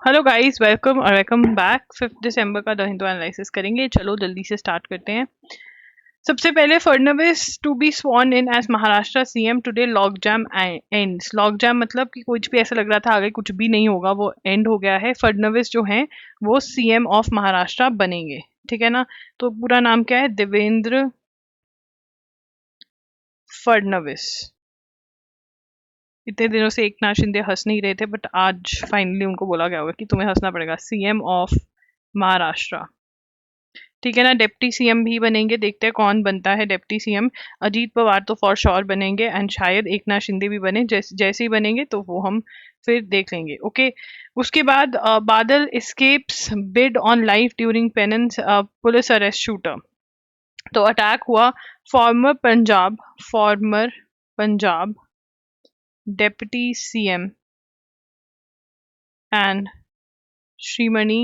Hello guys, welcome back. 5 दिसंबर का the Hindu analysis करेंगे। चलो जल्दी से स्टार्ट करते हैं। सबसे पहले, Fadnavis to be sworn in as Maharashtra CM today, log jam ends. Log jam मतलब कि कुछ भी ऐसा लग रहा था आगे कुछ भी नहीं होगा, वो एंड हो गया है। फडणवीस जो हैं वो सीएम ऑफ महाराष्ट्र बनेंगे। ठीक है ना। तो पूरा नाम क्या है? देवेंद्र फडणवीस। इतने दिनों से एकनाथ शिंदे हंस नहीं रहे थे, बट आज फाइनली उनको बोला गया होगा कि तुम्हें हंसना पड़ेगा। CM of Maharashtra. ठीक है ना। डिप्टी सीएम भी बनेंगे। देखते हैं कौन बनता है डिप्टी सीएम। अजीत पवार तो फॉर श्योर बनेंगे, एंड शायद एकनाथ शिंदे भी बने। जैसे ही बनेंगे तो वो हम फिर देख लेंगे। ओके। उसके बाद Badal escapes bid on life during penance, police arrest shooter. तो अटैक हुआ। Former Punjab deputy CM and Shiromani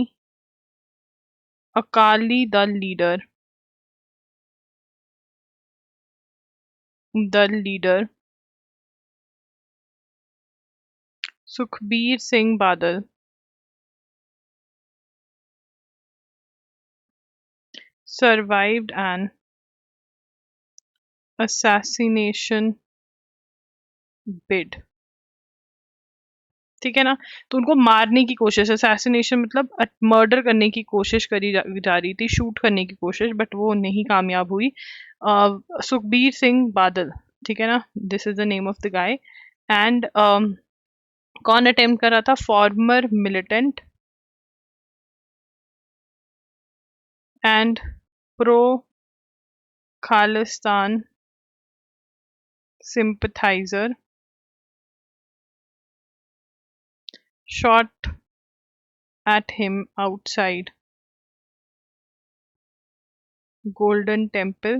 Akali Dal leader Sukhbir Singh Badal survived an assassination bid। ठीक है ना। तो उनको मारने की कोशिश, असैसिनेशन मतलब मर्डर करने की कोशिश करी जा रही थी, शूट करने की कोशिश, बट वो नहीं कामयाब हुई। सुखबीर सिंह बादल। ठीक है ना। This is the name of the guy. And कौन अटेम्प्ट कर रहा था? Farmer militant and pro Khalistan sympathizer shot at him outside Golden Temple.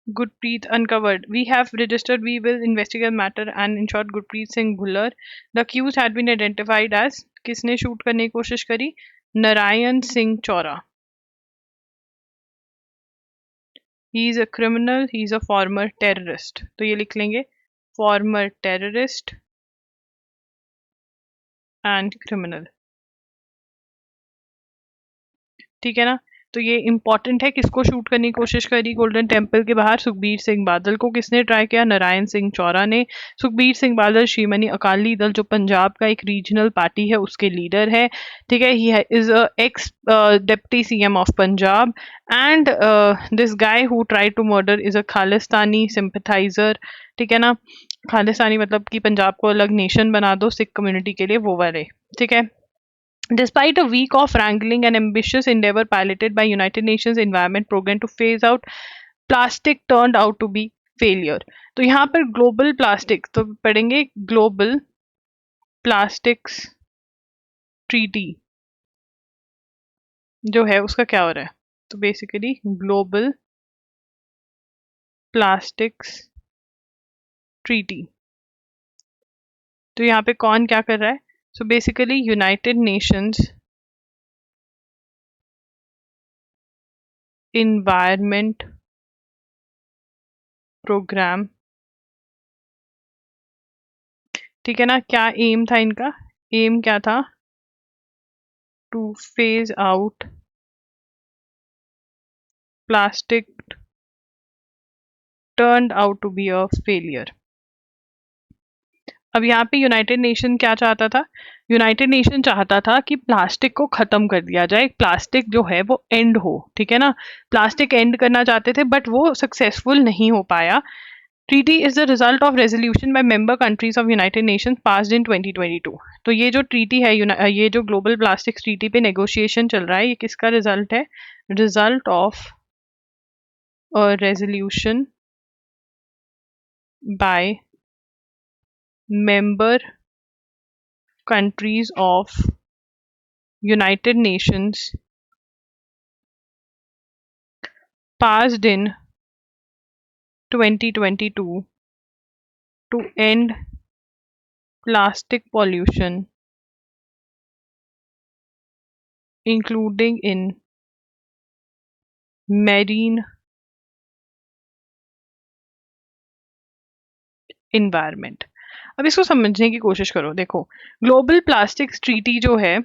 Gurpreet uncovered. We have registered. We will investigate matter and in short Gurpreet Singh Bhullar. The accused had been identified as, किसने shoot करने की कोशिश करी? Narayan Singh Chaura. He is a criminal. He is a former terrorist. तो ये लिख लेंगे, former terrorist and criminal. ठीक है ना। तो ये इंपॉर्टेंट है। किसको शूट करने की कोशिश करी गोल्डन टेम्पल के बाहर? सुखबीर सिंह बादल को। किसने ट्राई किया? नारायण सिंह चौरा ने। सुखबीर सिंह बादल श्रीमनी अकाली दल, जो पंजाब का एक रीजनल पार्टी है, उसके लीडर है। ठीक है। He is a ex deputy CM of Punjab, and this guy who try to murder is a Khalistani sympathiser. ठीक है ना। खालिस्तानी मतलब कि पंजाब को अलग नेशन बना दो सिख कम्युनिटी के लिए, वो वाले। ठीक है। Despite a week of wrangling, an ambitious endeavor piloted by United Nations Environment Program to phase out plastic turned out to be failure। तो यहाँ पर ग्लोबल प्लास्टिक तो पढ़ेंगे, ग्लोबल प्लास्टिक्स ट्रीटी जो है उसका क्या हो रहा है? तो बेसिकली ग्लोबल प्लास्टिक्स ट्रीटी। तो यहाँ पे कौन क्या कर रहा है? So basically United Nations environment programme. ठीक है ना। क्या एम था इनका? एम क्या था? Two phase out plastic turned out to be a failure। अब यहाँ पे यूनाइटेड नेशन क्या चाहता था? यूनाइटेड नेशन चाहता था कि प्लास्टिक को खत्म कर दिया जाए, प्लास्टिक जो है वो एंड हो। ठीक है ना। प्लास्टिक एंड करना चाहते थे, बट वो सक्सेसफुल नहीं हो पाया। Treaty is the result of resolution by member countries of United nation passed in 2022। तो ये जो ट्रीटी है, ये जो ग्लोबल प्लास्टिक ट्रीटी पे नेगोशिएशन चल रहा है, ये किसका रिजल्ट है? Result of a resolution bye member countries of United Nations passed in 2022 to end plastic pollution, including in marine environment। अब इसको समझने की कोशिश करो। देखो, ग्लोबल प्लास्टिक्स ट्रीटी जो है,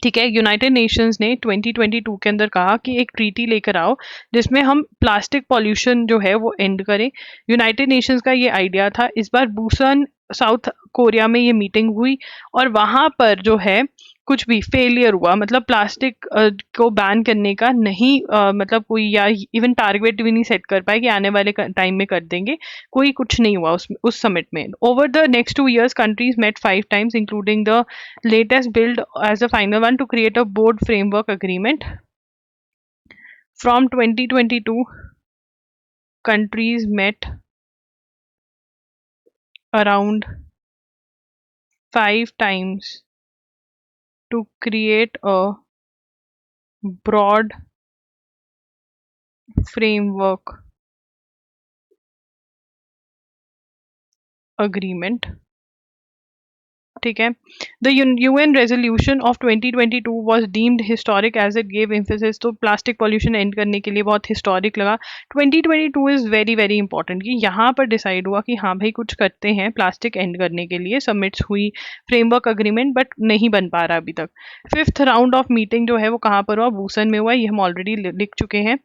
ठीक है, यूनाइटेड नेशंस ने 2022 के अंदर कहा कि एक ट्रीटी लेकर आओ जिसमें हम प्लास्टिक पॉल्यूशन जो है वो एंड करें। यूनाइटेड नेशंस का ये आइडिया था। इस बार बुसान साउथ कोरिया में ये मीटिंग हुई और वहां पर जो है कुछ भी फेलियर हुआ, मतलब प्लास्टिक को बैन करने का नहीं, मतलब कोई या इवन टारगेट भी नहीं सेट कर पाए कि आने वाले टाइम में कर देंगे। कोई कुछ नहीं हुआ उस समिट में। Over the next 2 years countries met 5 times including the latest build as a final one to create a board framework agreement. From 2022, countries met around 5 times to create a broad framework agreement. ठीक है, the UN resolution of 2022 was deemed historic as it gave emphasis, तो plastic pollution and करने के लिए बहुत historic लगा। 2022 is very very important कि यहाँ पर डिसाइड हुआ कि हाँ भाई कुछ करते हैं प्लास्टिक एंड करने के लिए। सबमिट्स हुई फ्रेमवर्क अग्रीमेंट, बट नहीं बन पा रहा अभी तक। 5th राउंड ऑफ मीटिंग जो है वो कहाँ पर हुआ? बुसान में हुआ। ये हम ऑलरेडी लिख चुके हैं।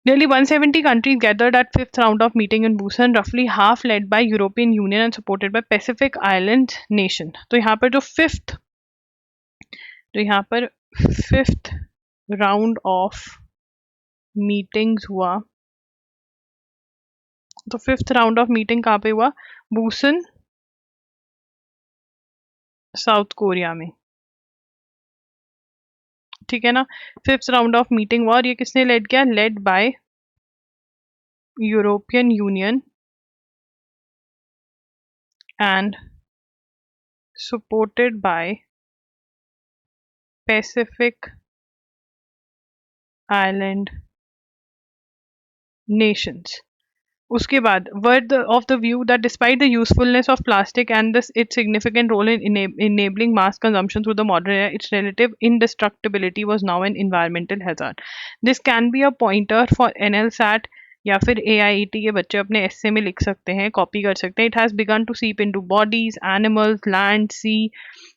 Nearly 170 countries gathered at 5th round of meeting in Busan, roughly half led by European Union and supported by Pacific Island nation. तो यहाँ पर फिफ्थ राउंड ऑफ मीटिंग्स हुआ। तो 5th राउंड ऑफ मीटिंग कहाँ पे हुआ? बुसान, साउथ कोरिया में। ठीक है ना, 5th राउंड ऑफ मीटिंग हुआ और ये किसने लेड किया? Led by European union and supported by Pacific Island nations. उसके बाद word of the view that despite the usefulness of plastic and its significant role in enabling mass consumption through the modern era, its relative indestructibility was now an environmental hazard. This can be a pointer for NLSAT या फिर AIET के बच्चे अपने एस्से में लिख सकते हैं, copy कर सकते हैं। इट हैज़ बिगन टू सीप इनटू बॉडीज, एनिमल्स, लैंड, सी।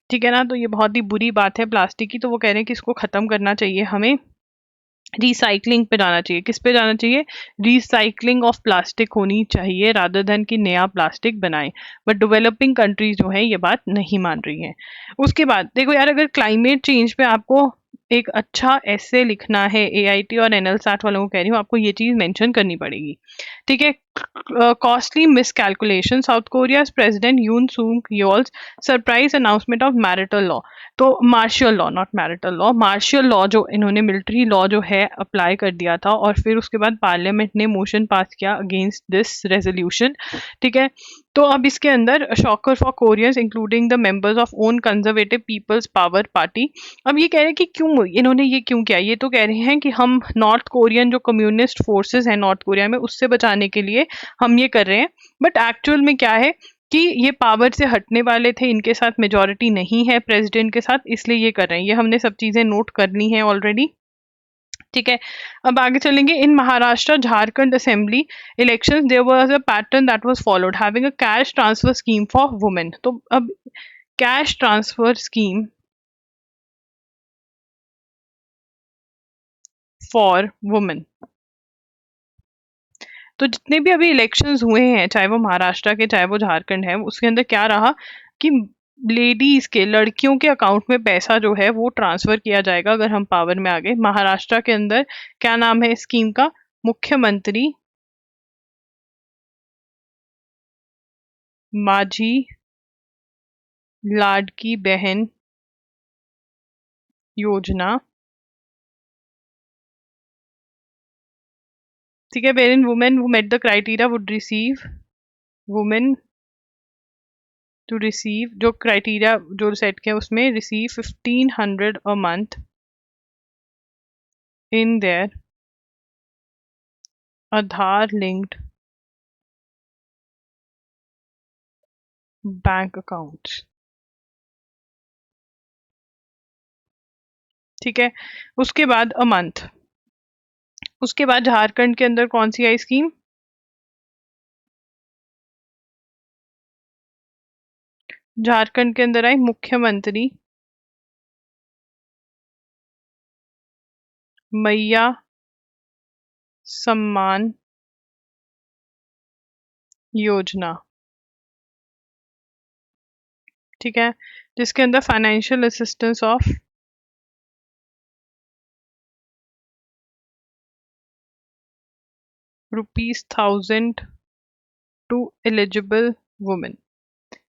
ठीक है ना, तो ये बहुत ही बुरी बात है प्लास्टिक की। तो वो कह रहे हैं कि इसको ख़त्म करना चाहिए, हमें रिसाइकलिंग पे जाना चाहिए। किस पे जाना चाहिए? रिसाइकलिंग ऑफ प्लास्टिक होनी चाहिए रादर देन कि नया प्लास्टिक बनाएं। बट डेवलपिंग कंट्रीज जो है ये बात नहीं मान रही हैं। उसके बाद देखो यार, अगर क्लाइमेट चेंज पे आपको एक अच्छा एसे लिखना है, AIT और NLSAT वालों को कह रही हूँ, आपको ये चीज मेंशन करनी पड़ेगी। ठीक है, costly miscalculation, South Korea president Yoon Suk Yeol's surprise announcement of marital law. तो martial law, not marital law, martial law जो इन्होंने मिलिट्री लॉ जो है अप्लाई कर दिया था और फिर उसके बाद पार्लियामेंट ने मोशन पास किया अगेंस्ट दिस रेजोल्यूशन। ठीक है, तो अब इसके अंदर shocker for Koreans including the members of own conservative peoples power party. अब ये कह रहे हैं कि क्यों इन्होंने ये क्यों किया? ये तो कह रहे हैं कि हम नॉर्थ कोरियन जो कम्युनिस्ट फोर्सेस हैं नॉर्थ कोरिया में, उससे बचाने के लिए हम ये कर रहे हैं। बट एक्चुअल में क्या है कि ये पावर से हटने वाले थे, इनके साथ मेजॉरिटी नहीं है प्रेसिडेंट के साथ, इसलिए ये कर रहे हैं। ये हमने सब चीजें नोट करनी है ऑलरेडी। ठीक है, अब आगे चलेंगे। In Maharashtra Jharkhand assembly elections there was a pattern that was followed, having a cash transfer scheme for women. तो अब cash transfer scheme for women, तो जितने भी अभी इलेक्शंस हुए हैं, चाहे वो महाराष्ट्र के चाहे वो झारखंड है, उसके अंदर क्या रहा कि लेडीज के, लड़कियों के अकाउंट में पैसा जो है वो ट्रांसफर किया जाएगा अगर हम पावर में आ गए। महाराष्ट्र के अंदर क्या नाम है स्कीम का? मुख्यमंत्री माझी लाडकी बहन योजना। ठीक है, wherein women who met the criteria would receive, women to receive, जो क्राइटेरिया जो सेट किया उसमें receive 1500 a month in their Aadhaar linked bank accounts. ठीक है, उसके बाद अ मंथ। उसके बाद झारखंड के अंदर कौन सी आई स्कीम? झारखंड के अंदर आई मुख्यमंत्री मैया सम्मान योजना, ठीक है, जिसके अंदर financial assistance of ₹1000 to eligible women.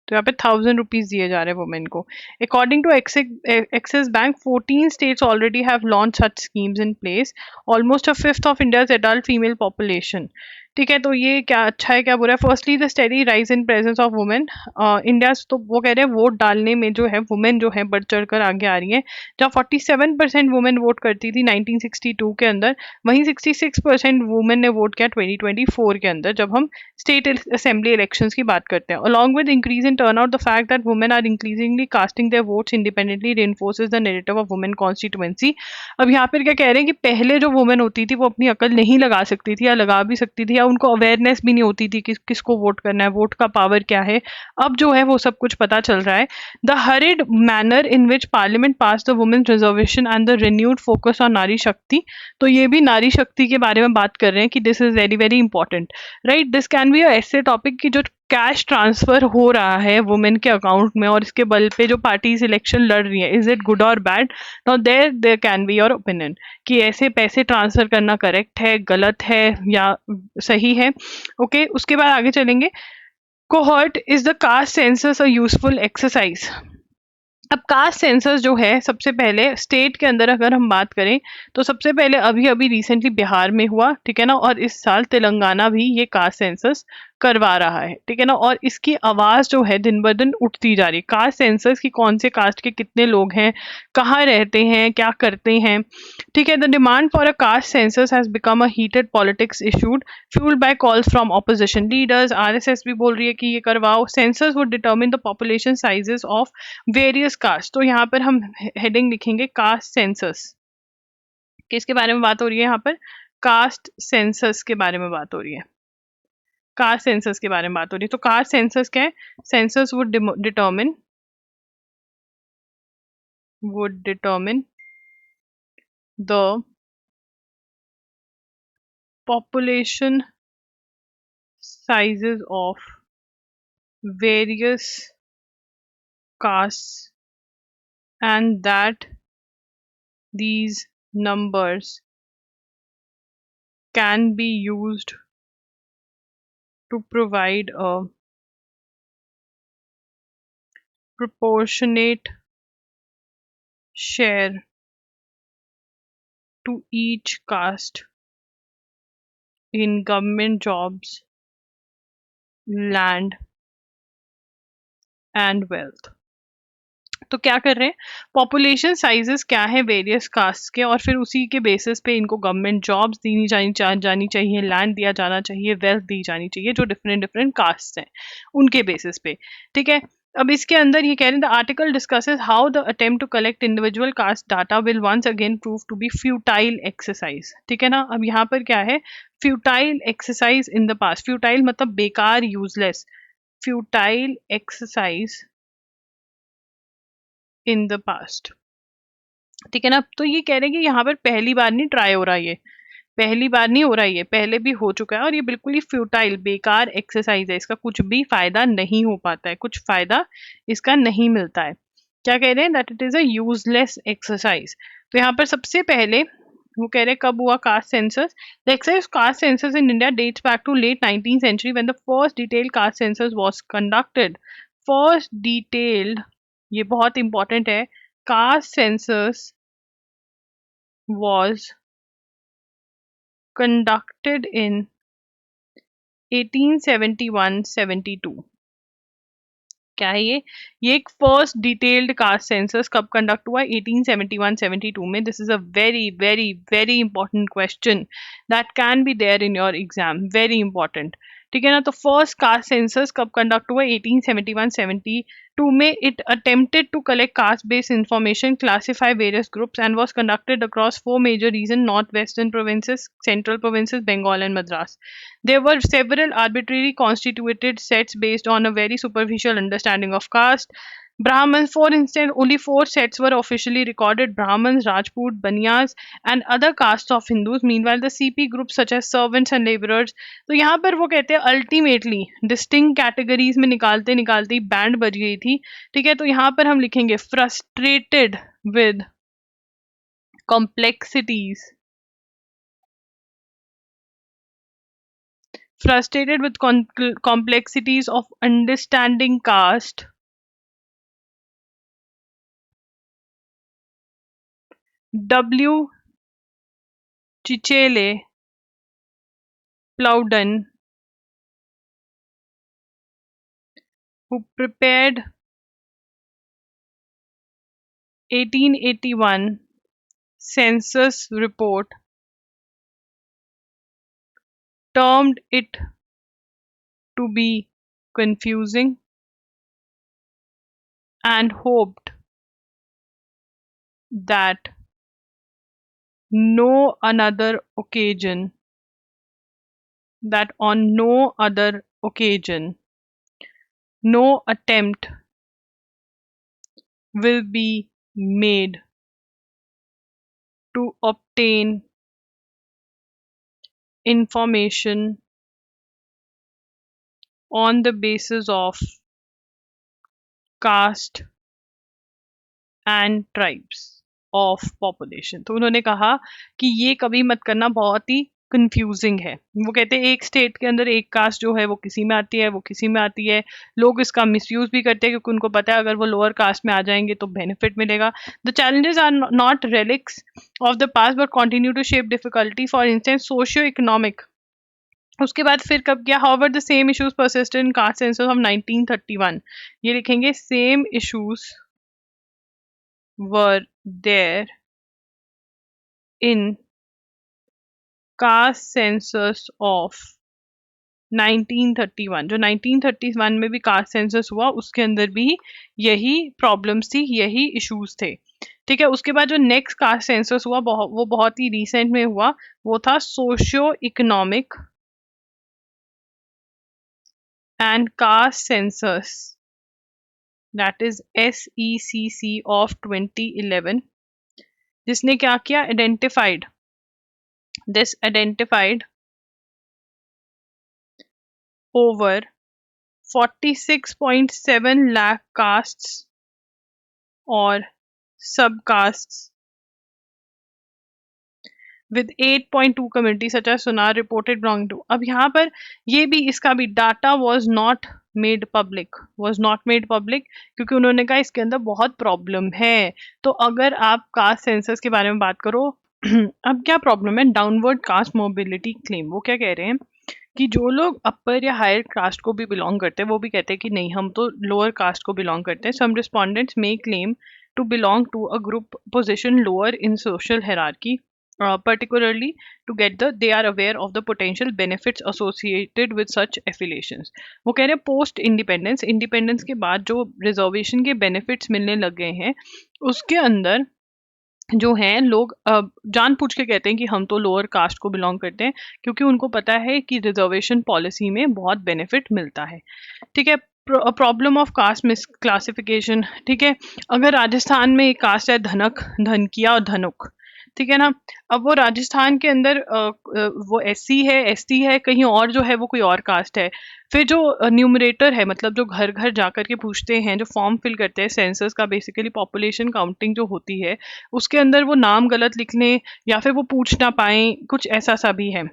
तो यहाँ पे 1000 रुपीज दिए जा रहे हैं वुमेन को। According to Axis Bank, 14 states already have launch such schemes in place, almost a fifth of India's adult female population. ठीक है, तो ये क्या अच्छा है क्या बुरा है? Firstly the steady rise in presence of women India, तो वो कह रहे हैं वोट डालने में जो है वुमेन जो है बढ़ चढ़ कर आगे आ रही है। जहाँ 47% वुमेन वोट करती थी 1962 के अंदर, वहीं 66% वुमेन ने वोट किया 2024 के अंदर, जब हम स्टेट असेंबली इलेक्शंस की बात करते हैं। Along with increase in turnout, the fact that women are increasingly casting their votes independently reinforces the narrative of women constituency. अब यहाँ पर क्या कह रहे हैं कि पहले जो वुमेन होती थी वो अपनी अकल नहीं लगा सकती थी, या लगा भी सकती थी, या उनको अवेयरनेस भी नहीं होती थी कि किसको वोट करना है, वोट का पावर क्या है। अब जो है वो सब कुछ पता चल रहा है। The horrid manner in which parliament pass the women reservation and the renewed focus on नारी शक्ति, तो ये भी नारी शक्ति के बारे में बात कर रहे हैं कि this is very very important, right. This can be a ऐसे टॉपिक की जो कैश ट्रांसफर हो रहा है वुमेन के अकाउंट में, और इसके बल पे जो पार्टीज इलेक्शन लड़ रही है, इज इट गुड और bad? Now there can be your opinion कि ऐसे पैसे ट्रांसफर करना करेक्ट है, गलत है, या सही है। ओके, उसके बाद आगे चलेंगे। Cohort, is the caste census a useful exercise? अब कास्ट सेंसस जो है, सबसे पहले स्टेट के अंदर अगर हम बात करें तो सबसे पहले अभी अभी रिसेंटली बिहार में हुआ, ठीक है ना, और इस साल तेलंगाना भी ये कास्ट सेंसस करवा रहा है, ठीक है ना, और इसकी आवाज जो है दिन ब दिन उठती जा रही है। कास्ट सेंसस की कौन से कास्ट के कितने लोग हैं, कहाँ रहते हैं, क्या करते हैं, ठीक है। The demand for a caste census has become a heated politics issued fuelled by calls from opposition leaders. RSS भी बोल रही है कि ये करवाओ। Census would determine the population sizes of various caste, तो यहाँ पर हम हेडिंग लिखेंगे कास्ट सेंसस। किसके बारे में बात हो रही है यहाँ पर? कास्ट सेंसस के बारे में बात हो रही है। कास्ट सेंसस के बारे में बात हो रही है। तो कास्ट सेंसस क्या है? Census would determine the population sizes of various castes, and that these numbers can be used to provide a proportionate share to each caste in government jobs, land and wealth। तो क्या कर रहे हैं? Population sizes क्या है various caste के, और फिर उसी के बेसिस पे इनको गवर्नमेंट जॉब्स दी जानी चाहिए, लैंड दिया जाना चाहिए, वेल्थ दी जानी चाहिए, जो डिफरेंट डिफरेंट कास्ट हैं उनके बेसिस पे, ठीक है। अब इसके अंदर ये कह रहे हैं, the article discusses how the attempt to collect individual caste data will once again prove to be futile exercise, ठीक है ना। अब यहाँ पर क्या है? Futile exercise in the past. Futile मतलब बेकार, useless. Futile exercise in the past, ठीक है ना। तो ये कह रहे हैं कि यहाँ पर पहली बार नहीं ट्राई हो रहा, ये पहली बार नहीं हो रहा, ये पहले भी हो चुका है, और ये बिल्कुल ही फ्यूटाइल बेकार एक्सरसाइज है, इसका कुछ भी फायदा नहीं हो पाता है, कुछ फायदा इसका नहीं मिलता है। क्या कह रहे हैं? That it is a useless exercise. तो यहाँ पर सबसे पहले वो कह रहे हैं कब हुआ caste census? The exercise caste census in India dates back to late 19th century when the first detailed caste census was conducted. First detailed, ये बहुत इंपॉर्टेंट है, caste census was conducted in 1871-72। क्या है ये एक फर्स्ट डिटेल्ड कास्ट सेंसस कब conduct हुआ? 1871-72 में। This is a very very very important question that can be there in your exam, very important. ठीक है ना। तो फर्स्ट कास्ट सेंसस कब कंडक्ट हुआ? 1871-72 में। It attempted to collect caste based information, classify various groups and was conducted across 4 major region, north western provinces, central provinces, Bengal and Madras. There were several arbitrarily constituted sets based on a very superficial understanding of caste. Brahmins, for instance, only 4 sets were officially recorded: Brahmins, Rajput, Baniyas, and other castes of Hindus. Meanwhile, the CP groups such as servants and laborers. तो यहाँ पर वो कहते हैं ultimately distinct categories में निकालते निकालते ही band बज गई थी, ठीक है। तो यहाँ पर हम लिखेंगे frustrated with complexities, frustrated with complexities of understanding caste, W. Chichele Plowden, who prepared 1881 census report, termed it to be confusing and hoped that on no other occasion no attempt will be made to obtain information on the basis of caste and tribes of population. तो उन्होंने कहा कि ये कभी मत करना, बहुत ही confusing है। वो कहते हैं एक स्टेट के अंदर एक कास्ट जो है वो किसी में आती है, वो किसी में आती है, लोग इसका मिसयूज भी करते हैं क्योंकि उनको पता है अगर वो लोअर कास्ट में आ जाएंगे तो बेनिफिट मिलेगा. The challenges are not relics of the past but continue to shape difficulty. For instance socio economic. उसके बाद फिर कब किया? However the same issues persisted in caste census of 1931. ये लिखेंगे same issues were there in caste census of 1931. जो 1931 में भी कास्ट सेंसस हुआ उसके अंदर भी यही प्रॉब्लम्स थी, यही इश्यूज थे, ठीक है. उसके बाद जो नेक्स्ट कास्ट सेंसस हुआ वो बहुत ही रिसेंट में हुआ, वो था socio economic and caste census, that is SECC of 2011, जिसने क्या किया? Identified over 46.7 lakh castes or subcastes with 8.2 communities such as Sunar reported belonging to. अब यहाँ पर ये भी इसका भी data was not made public क्योंकि उन्होंने कहा इसके अंदर बहुत प्रॉब्लम है. तो अगर आप कास्ट सेंसस के बारे में बात करो अब क्या प्रॉब्लम है? Downward caste mobility claim. वो क्या कह रहे हैं कि जो लोग अपर या हायर कास्ट को भी बिलोंग करते हैं वो भी कहते हैं कि नहीं हम तो लोअर कास्ट को बिलोंग करते हैं. Some respondents may claim to belong to a group position lower in social hierarchy, particularly to get they are aware of the potential benefits associated with such affiliations. वो कह रहे हैं post independence के बाद जो reservation के benefits मिलने लग गए हैं उसके अंदर जो हैं लोग जान पूछ के कहते हैं कि हम तो लोअर कास्ट को बिलोंग करते हैं क्योंकि उनको पता है कि रिजर्वेशन पॉलिसी में बहुत बेनिफिट मिलता है, ठीक है. Problem of caste misclassification, ठीक है. अगर राजस्थान में एक कास्ट है धनकिया और धनुक, ठीक है ना. अब वो राजस्थान के अंदर वो SC है, ST है, कहीं और जो है वो कोई और कास्ट है. फिर जो न्यूमरेटर है, मतलब जो घर घर जाकर के पूछते हैं, जो फॉर्म फिल करते हैं सेंसस का, बेसिकली पॉपुलेशन काउंटिंग जो होती है उसके अंदर वो नाम गलत लिख लें या फिर वो पूछ ना पाए, कुछ ऐसा सा भी है.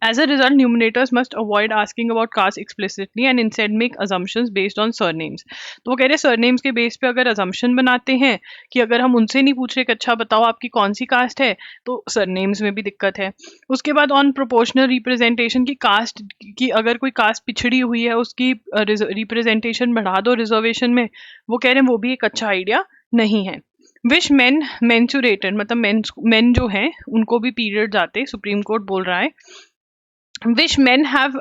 As a result, numerators must avoid asking about caste explicitly and instead make assumptions based on surnames. तो वो कह रहे surnames के बेस पे अगर assumption बनाते हैं कि अगर हम उनसे नहीं पूछ रहे कि अच्छा बताओ आपकी कौन सी कास्ट है, तो surnames में भी दिक्कत है. उसके बाद on proportional representation की कास्ट की अगर कोई कास्ट पिछड़ी हुई है उसकी रिप्रेजेंटेशन बढ़ा दो रिजर्वेशन में, वो कह रहे हैं वो भी एक अच्छा आइडिया नहीं है. विश मेन मेंसुरेटेड, मतलब मेन जो हैं उनको भी पीरियड आते, सुप्रीम कोर्ट बोल रहा है which men have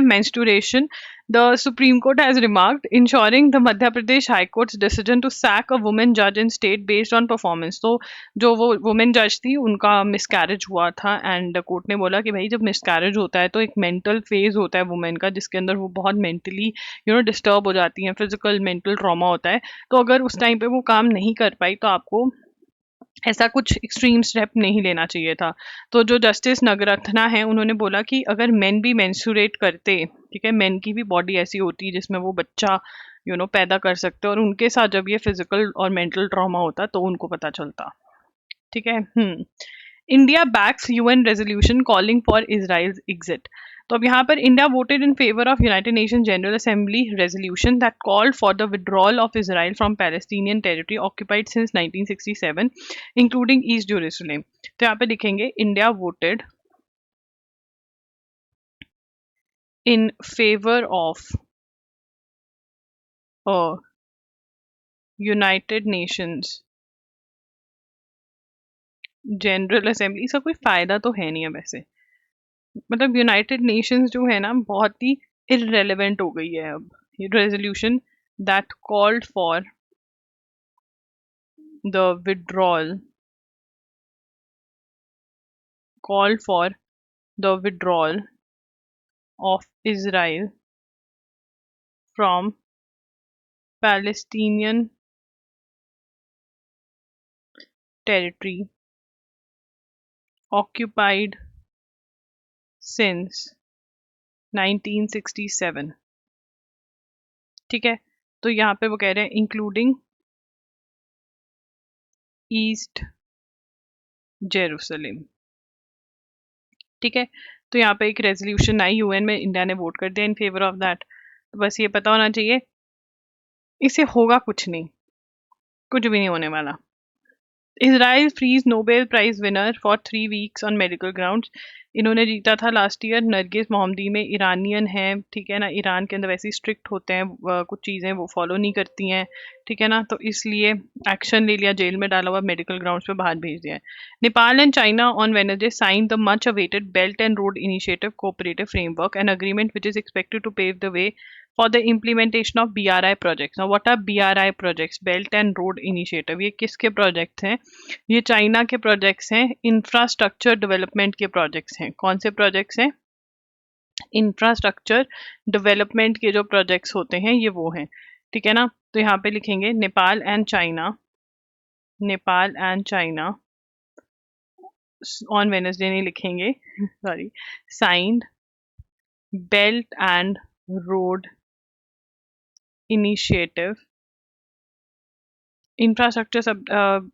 menstruation. The Supreme Court has remarked, ensuring the Madhya Pradesh High Court's decision to sack a woman judge in state based on performance. तो जो वो वुमेन जज थी उनका मिसकैरेज हुआ था एंड कोर्ट ने बोला कि भाई जब मिसकैरेज होता है तो एक मेंटल फेज होता है वुमेन का जिसके अंदर वो बहुत मेंटली डिस्टर्ब हो जाती हैं, फिजिकल मेंटल ट्रॉमा होता है। तो अगर उस टाइम पे वो काम नहीं कर पाई तो आपको ऐसा कुछ एक्सट्रीम स्टेप नहीं लेना चाहिए था। तो जो जस्टिस नगरत्ना है उन्होंने बोला कि अगर मेन भी मेंस्ट्रुएट करते, ठीक है, मेन की भी बॉडी ऐसी होती है जिसमें वो बच्चा पैदा कर सकते और उनके साथ जब ये फिजिकल और मेंटल ट्रॉमा होता तो उनको पता चलता। ठीक है। India backs UN resolution calling for Israel's exit. तो अब यहाँ पर India voted in favour of United Nation General Assembly resolution that called for the withdrawal of Israel from Palestinian territory occupied since 1967 including east Jerusalem. तो यहाँ पे लिखेंगे India voted in favour of United Nations General Assembly. इसका कोई फायदा तो है नहीं है वैसे, मतलब यूनाइटेड नेशंस जो है ना बहुत ही इररेलेवेंट हो गई है अब। Resolution that called for the withdrawal called for the withdrawal of Israel from Palestinian territory occupied since 1967। ठीक है, तो यहाँ पे वो कह रहे हैं इंक्लूडिंग ईस्ट जेरूसलम। ठीक है, तो यहाँ पे एक रेजोल्यूशन आई यूएन में, इंडिया ने वोट कर दिया इन फेवर ऑफ दैट। तो बस ये पता होना चाहिए इससे होगा कुछ नहीं, कुछ भी नहीं होने वाला। Israel frees Nobel prize winner for 3 weeks on medical grounds. इन्होंने जीता था लास्ट ईयर, नरगिस मोहम्मदी में, ईरानियन है, ठीक है ना। ईरान के अंदर वैसे ही स्ट्रिक्ट होते हैं, कुछ चीज़ें वो फॉलो नहीं करती हैं, ठीक है ना। तो इसलिए एक्शन ले लिया, जेल में डाला हुआ, मेडिकल ग्राउंड्स पे बाहर भेज दिया है। Nepal and China on Wednesday sign the much awaited belt and road initiative cooperative framework an agreement which is expected to pave the way for the implementation of BRI projects. Now, what are BRI projects? Belt and Road Initiative. ये किसके projects हैं? ये China के projects हैं, infrastructure development के projects हैं। कौन से प्रोजेक्ट्स हैं? इंफ्रास्ट्रक्चर डेवलपमेंट के जो प्रोजेक्ट्स होते हैं ये वो हैं, ठीक है ना। तो यहाँ पे लिखेंगे Nepal and China, Nepal and China on Wednesday नहीं लिखेंगे sorry, signed belt and road initiative. Infrastructure सब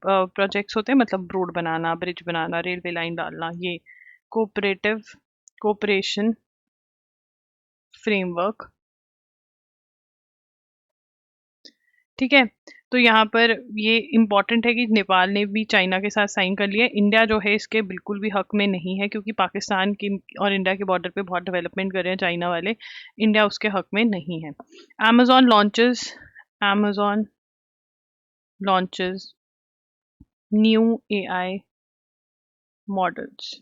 प्रोजेक्ट्स होते हैं, मतलब रोड बनाना, ब्रिज बनाना, रेलवे लाइन डालना, ये कोऑपरेटिव कोऑपरेशन फ्रेमवर्क। ठीक है, तो यहाँ पर ये इम्पॉर्टेंट है कि नेपाल ने भी चाइना के साथ साइन कर लिया। इंडिया जो है इसके बिल्कुल भी हक में नहीं है, क्योंकि पाकिस्तान की और इंडिया के बॉर्डर पे बहुत डेवलपमेंट कर रहे हैं चाइना वाले, इंडिया उसके हक में नहीं है। Amazon launches new AI models.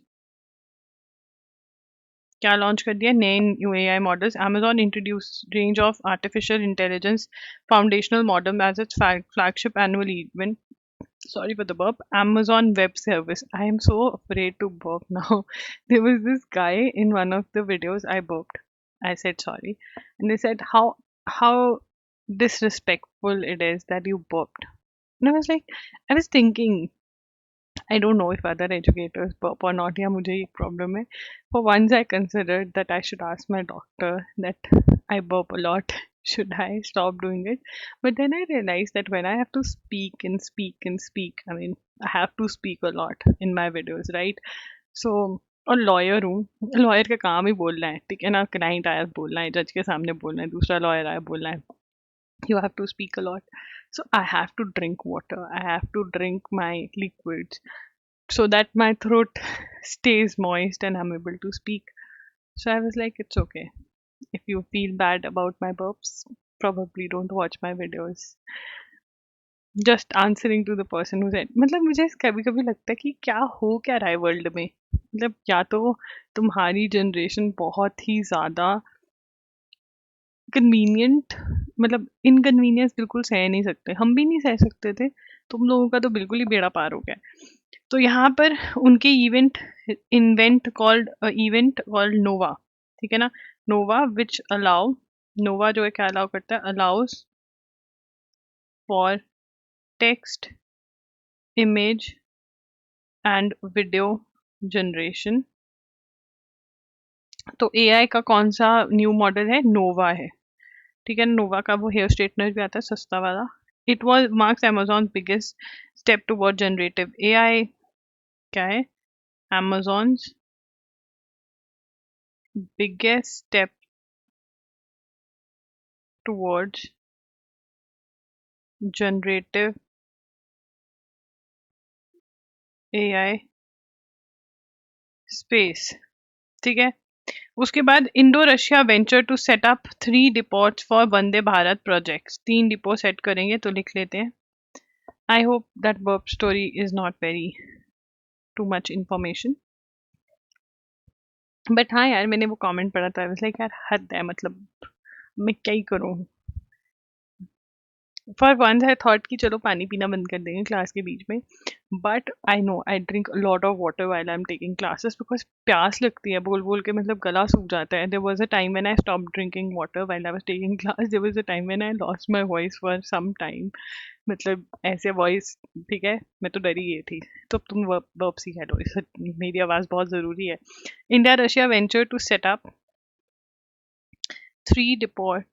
क्या लॉन्च कर दिया? नए new AI models. Amazon introduce range of artificial intelligence foundational model as its flagship annual event. Sorry for the burp. Amazon Web Service. I am so afraid to burp now. There was this guy in one of the videos I burped. I said sorry, and they said how disrespectful it is that you burped. And I was like, I was thinking, I don't know if other educators burp or not. Yeah, मुझे एक problem है. For once, I considered that I should ask my doctor that I burp a lot. Should I stop doing it? But then I realized that when I have to speak and speak and speak, I mean, I have to speak a lot in my videos, right? So, और lawyer हूँ, lawyer का काम ही बोलना है, ठीक है ना। Client आया बोलना है, जज के सामने बोलना है, दूसरा लॉयर आया बोलना है, you have to speak a lot. So I have to drink water, I have to drink my liquids so that my throat stays moist and I'm able to speak. So I was like, it's okay. If you feel bad about my burps, probably don't watch my videos. Just answering to the person who said, मतलब मुझे कभी कभी लगता है कि क्या हो क्या रहा है वर्ल्ड में, मतलब या तो तुम्हारी जनरेशन बहुत ही ज्यादा कन्वीनियंट, मतलब इनकन्वीनियंस बिल्कुल सह नहीं सकते, हम भी नहीं सह सकते थे, तुम लोगों का तो बिल्कुल ही बेड़ा पार हो गया। तो यहाँ पर उनके इवेंट कॉल्ड नोवा, ठीक है ना, नोवा विच अलाउ, नोवा जो है क्या अलाउ करता है, allows for text, image and video generation. तो एआई का कौन सा न्यू मॉडल है, नोवा है, ठीक है, नोवा का वो हेयर स्ट्रेटनर भी आता है सस्ता वाला। It was marks Amazon's biggest step toward generative AI. क्या है, Amazon's biggest step towards generative AI space, ठीक है। उसके बाद Indo Russia venture to set up 3 depots for Vande Bharat projects, 3 depot set करेंगे, तो लिख लेते हैं। I hope that blurb story is not very too much information, but हाँ यार मैंने वो कमेंट पढ़ा था, लाइक यार हद है, मतलब मैं क्या ही करूँ। फॉर वंस आई थॉट कि चलो पानी पीना बंद कर देंगे क्लास के बीच में, but I know I drink lot of water while I am taking classes, because प्यास लगती है बोल बोल के, मतलब गला सूख जाता है। There was a time when I stop drinking water while I was taking class, there was a time when I lost my voice for some time, मतलब ऐसे वॉइस, ठीक है, मैं तो डरी गई थी। तो अब तुम वर्ब सीख लो, मेरी आवाज़ बहुत ज़रूरी है। India Russia venture to set up 3 depot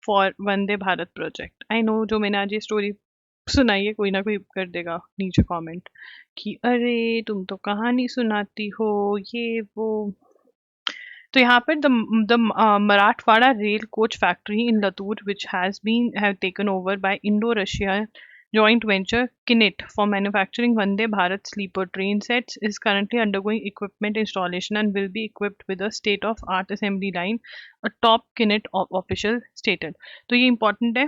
for Vande Bharat project. I know जो मैंने आज ये स्टोरी सुनाई है, कोई ना कोई कर देगा नीचे कमेंट कि अरे तुम तो कहानी सुनाती हो ये वो। तो यहाँ पर the Marathwada rail coach factory in Latur which has been have taken over by Indo Russia joint venture Kinet for manufacturing Vande Bharat sleeper train sets is currently undergoing equipment installation and will be equipped with a state-of-art assembly line, a top Kinet official stated। तो ये important है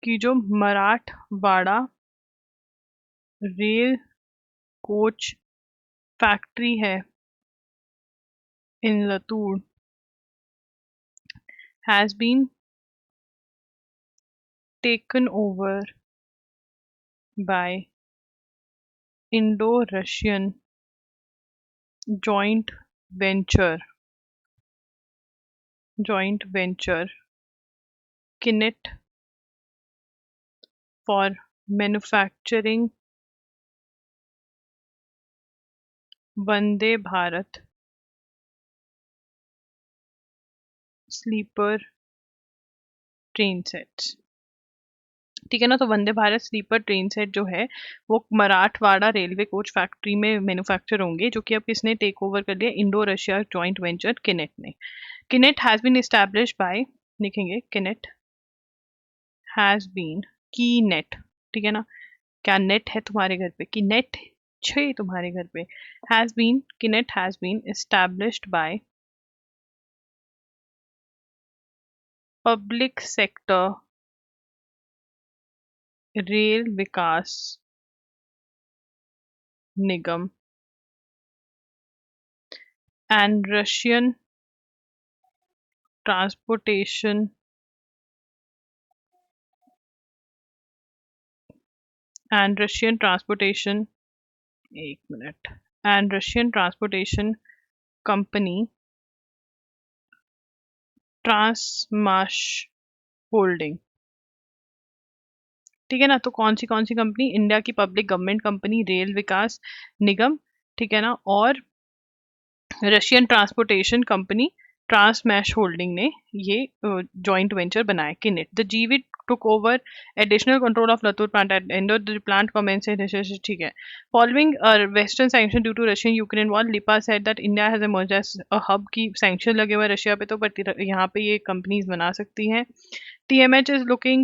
कि जो Marathwada rail coach factory है इन Latur has been taken over by Indo-Russian joint venture Kinet for manufacturing Vande Bharat sleeper train sets, ठीक है ना। तो Vande Bharat sleeper train set जो है वो मराठवाड़ा रेलवे कोच फैक्ट्री में मैन्युफैक्चर होंगे, जो कि अब किसने टेक ओवर कर लिया, Indo Russia joint venture Kinet ने। Kinet has been establish by, लिखेंगे Kinet has been, Kinet, ठीक है ना, क्या नेट है तुम्हारे घर पे, की नेट छे तुम्हारे घर पे, has been, Kinet has been established by public sector rail Vikas Nigam and transportation Russian transportation, एक मिनट, and Russian transportation company Transmash holding, ठीक है ना। तो कौन सी कंपनी, इंडिया की public government company rail Vikas Nigam, ठीक है ना, और Russian transportation company Transmash holding ने ये जॉइंट वेंचर बनाया Kinet. The JV took over additional control of Latur plant at end of the plant commenced, ठीक है। Following a western sanction due to Russian Ukraine war, Lipa said that India has emerged as a hub की sanction लगे हुए Russia पे, तो but यहाँ पे ये कंपनीज बना सकती हैं। TMH is looking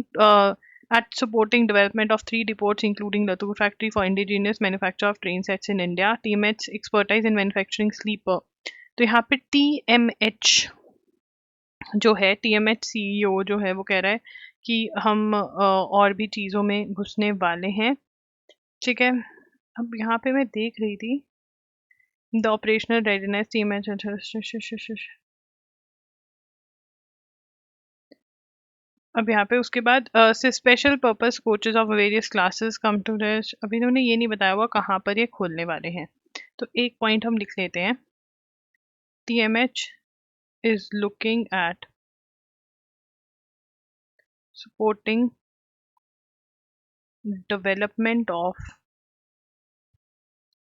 at supporting development of 3 depots including Latur factory for indigenous manufacture of train sets in India. TMH expertise in manufacturing sleeper, तो यहाँ पे TMH जो है TMH CEO जो है वो कह रहा है कि हम और भी चीज़ों में घुसने वाले हैं, ठीक है। अब यहाँ पे मैं देख रही थी द ऑपरेशनल रेडीनेस TMH, अब यहाँ पे उसके बाद special purpose coaches of various classes come to this, अभी इन्होंने ये नहीं बताया हुआ कहाँ पर ये खोलने वाले हैं, तो एक पॉइंट हम लिख लेते हैं, TMH is looking at supporting development of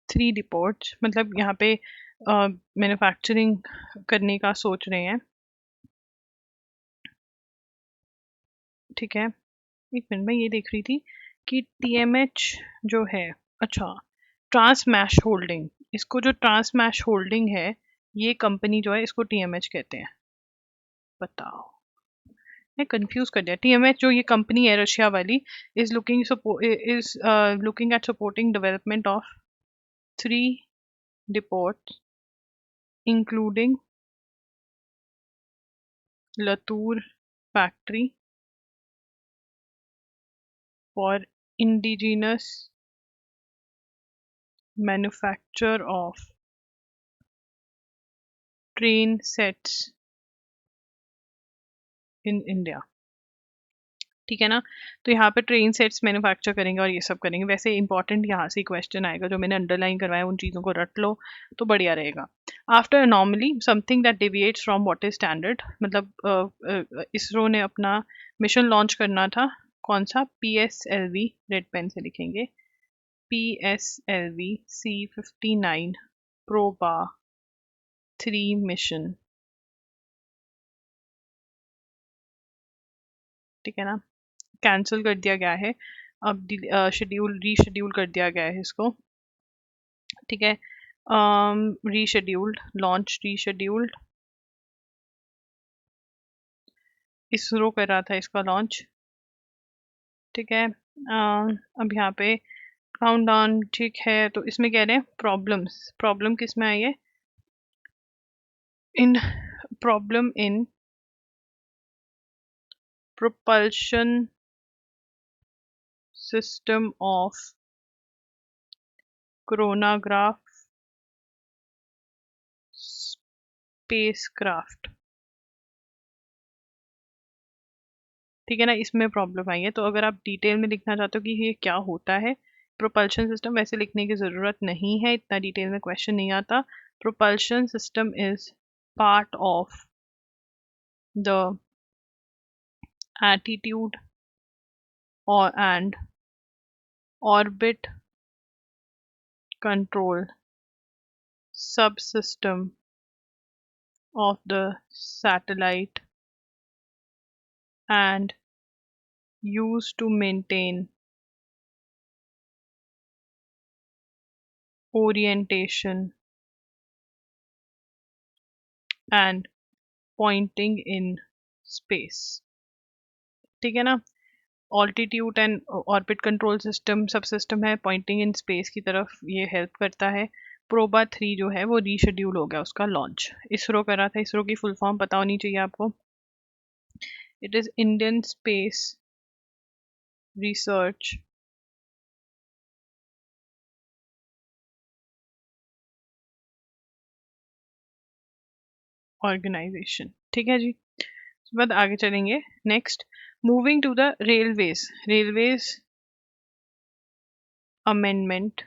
3 डिपोट्स, मतलब यहाँ पे मैन्युफैक्चरिंग करने का सोच रहे हैं, ठीक है। एक मिनट में ये देख रही थी कि TMH जो है, अच्छा, ट्रांसमैश होल्डिंग, इसको जो ट्रांसमैश होल्डिंग है ये कंपनी जो है इसको TMH कहते हैं, बताओ, मैं कंफ्यूज कर दिया। TMH जो ये कंपनी है रशिया वाली is looking at supporting development of 3 depots including Latur factory for indigenous manufacture of train sets in India, ठीक है ना। तो यहाँ पे ट्रेन सेट्स मैन्युफैक्चर करेंगे और ये सब करेंगे। वैसे इंपॉर्टेंट यहाँ से क्वेश्चन आएगा, जो मैंने अंडरलाइन करवाया उन चीज़ों को रट लो तो बढ़िया रहेगा। After anomaly something that deviates from what is standard, मतलब इसरो ने अपना मिशन लॉन्च करना था, कौन सा, PSLV, रेड पेन से लिखेंगे, PSLV C59 प्रोबा 3 मिशन, ठीक है ना, कैंसिल कर दिया गया है, अब शेड्यूल रीशेड्यूल कर दिया गया है इसको, ठीक है। रीशेड्यूल्ड, लॉन्च रीशेड्यूल्ड, इसरो कर रहा था इसका लॉन्च, ठीक है। अब यहाँ पे काउंटडाउन, ठीक है। तो इसमें कह रहे हैं प्रॉब्लम्स, प्रॉब्लम किस में आई है, in problem in propulsion system of chronograph spacecraft, ठीक है ना, इसमें प्रॉब्लम आई है। तो अगर आप डिटेल में लिखना चाहते हो कि ये क्या होता है प्रोपल्शन सिस्टम, वैसे लिखने की ज़रूरत नहीं है, इतना डिटेल में क्वेश्चन नहीं आता। Propulsion system is part of the attitude और and orbit control subsystem of the satellite and used to maintain orientation and pointing in space, ठीक है ना। Altitude and orbit control system सब सिस्टम है, pointing in space की तरफ ये help करता है। प्रोबा 3 जो है वो रीशेड्यूल हो गया उसका लॉन्च, इसरो कर रहा था, इसरो की फुल फॉर्म पता होनी चाहिए आपको, it is Indian Space Research Organisation, ठीक है जी। उसके बाद आगे चलेंगे, next moving to the railways, railways amendment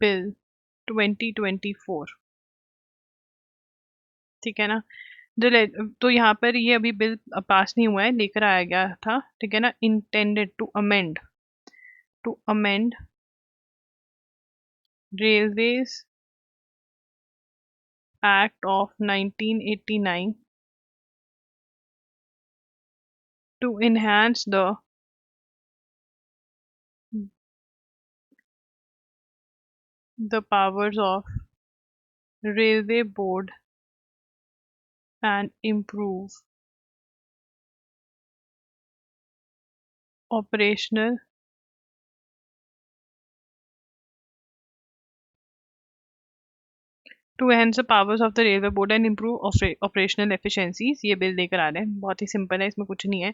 bill 2024, ठीक है ना। तो यहाँ पर ये अभी बिल पास नहीं हुआ है, लेकर आया गया था, ठीक है ना, intended to amend railways act of 1989 to enhance the powers of railway board and improve operational to enhance the powers of the railway board and improve operational efficiencies, ये बिल लेकर आ रहे हैं। बहुत ही सिंपल है, इसमें कुछ नहीं है,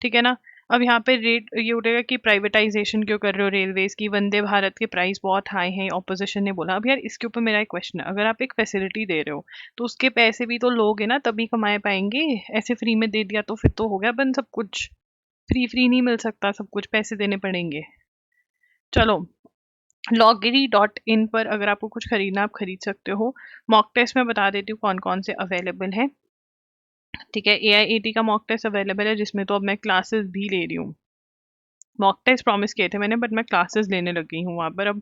ठीक है ना। अब यहाँ पे रेट ये उठेगा कि प्राइवेटाइजेशन क्यों कर रहे हो रेलवेज की, वंदे भारत के प्राइस बहुत हाई हैं, ऑपोजिशन ने बोला। अब यार इसके ऊपर मेरा एक क्वेश्चन है, अगर आप एक फैसिलिटी दे रहे हो तो उसके पैसे भी तो लोगे ना, तभी कमाए पाएंगे। ऐसे फ्री में दे दिया तो फिर तो हो गया बंद सब कुछ। फ्री फ्री नहीं मिल सकता, सब कुछ पैसे देने पड़ेंगे। चलो, loggery.in पर अगर आपको कुछ खरीदना आप खरीद सकते हो। मॉक टेस्ट में बता देती हूँ कौन कौन से अवेलेबल हैं, ठीक है। AIAT का मॉक टेस्ट अवेलेबल है, जिसमें तो अब मैं क्लासेस भी ले रही हूँ। मॉक टेस्ट प्रॉमिस किए थे मैंने, बट मैं क्लासेस लेने लग गई हूँ वहाँ पर अब,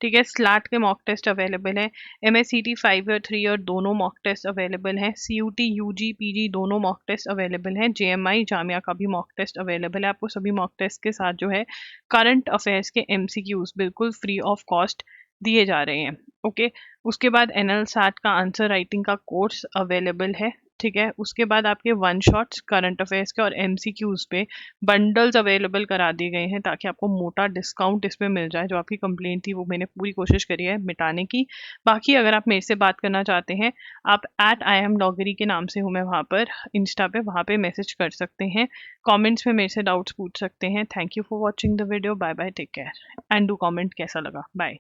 ठीक है। स्लैट के मॉक टेस्ट अवेलेबल है। MSCT 5 और 3 और दोनों मॉक टेस्ट अवेलेबल हैं। CUT UG PG दोनों मॉक टेस्ट अवेलेबल हैं। JMI जामिया का भी मॉक टेस्ट अवेलेबल है। आपको सभी मॉक टेस्ट के साथ जो है करंट अफेयर्स के MCQs बिल्कुल फ्री ऑफ कॉस्ट दिए जा रहे हैं, ओके। उसके बाद NLSAT का आंसर राइटिंग का कोर्स अवेलेबल है, ठीक है। उसके बाद आपके वन शॉट्स करंट अफेयर्स के और MCQs पे बंडल्स अवेलेबल करा दिए गए हैं, ताकि आपको मोटा डिस्काउंट इस पे मिल जाए। जो आपकी कंप्लेंट थी वो मैंने पूरी कोशिश करी है मिटाने की। बाकी अगर आप मेरे से बात करना चाहते हैं, आप @IamLoggery के नाम से हूँ मैं वहाँ पर इंस्टा पे, वहाँ पे मैसेज कर सकते हैं। कमेंट्स में मेरे से डाउट्स पूछ सकते हैं। Thank you for watching the video, bye bye, take care and do comment कैसा लगा, बाय।